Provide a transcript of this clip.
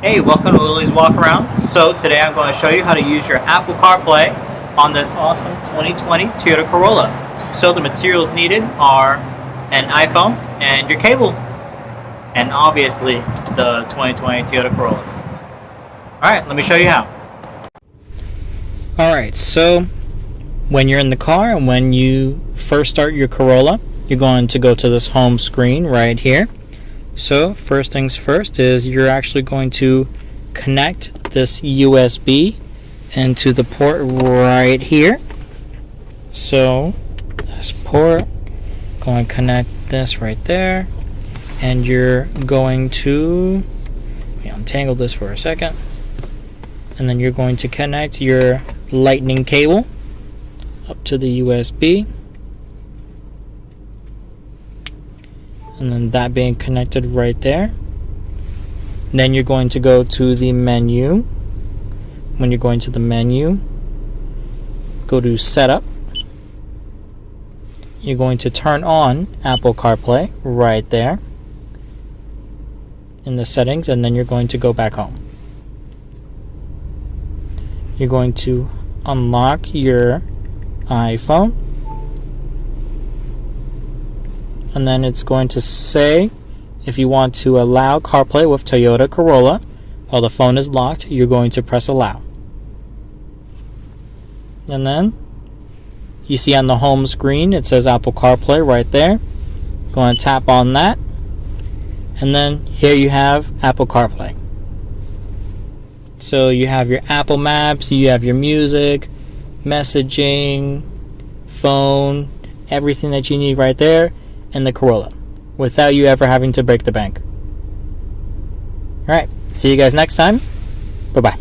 Hey, welcome to Willie's Walkarounds. So today I'm going to show you how to use your Apple Carplay on this awesome 2020 Toyota Corolla. So the materials needed are an iPhone and your cable, and obviously the 2020 Toyota Corolla. Alright, let me show you how. Alright, so when you're in the car and when you first start your Corolla, you're going to go to this home screen right here. So first things first is you're actually going to connect this USB into the port right here. So this port, going to connect this right there, and you're going to untangle this for a second, and then you're going to connect your lightning cable up to the USB. And then that being connected right there. Then you're going to go to the menu. When you're going to the menu, go to Setup. You're going to turn on Apple CarPlay right there in the settings, and then you're going to go back home. You're going to unlock your iPhone. And then it's going to say if you want to allow CarPlay with Toyota Corolla while the phone is locked, you're going to press allow. And then you see on the home screen it says Apple CarPlay right there. Going to tap on that, and then here you have Apple CarPlay. So you have your Apple Maps, you have your music, messaging, phone, everything that you need right there in the Corolla without you ever having to break the bank. Alright, see you guys next time. Bye-bye.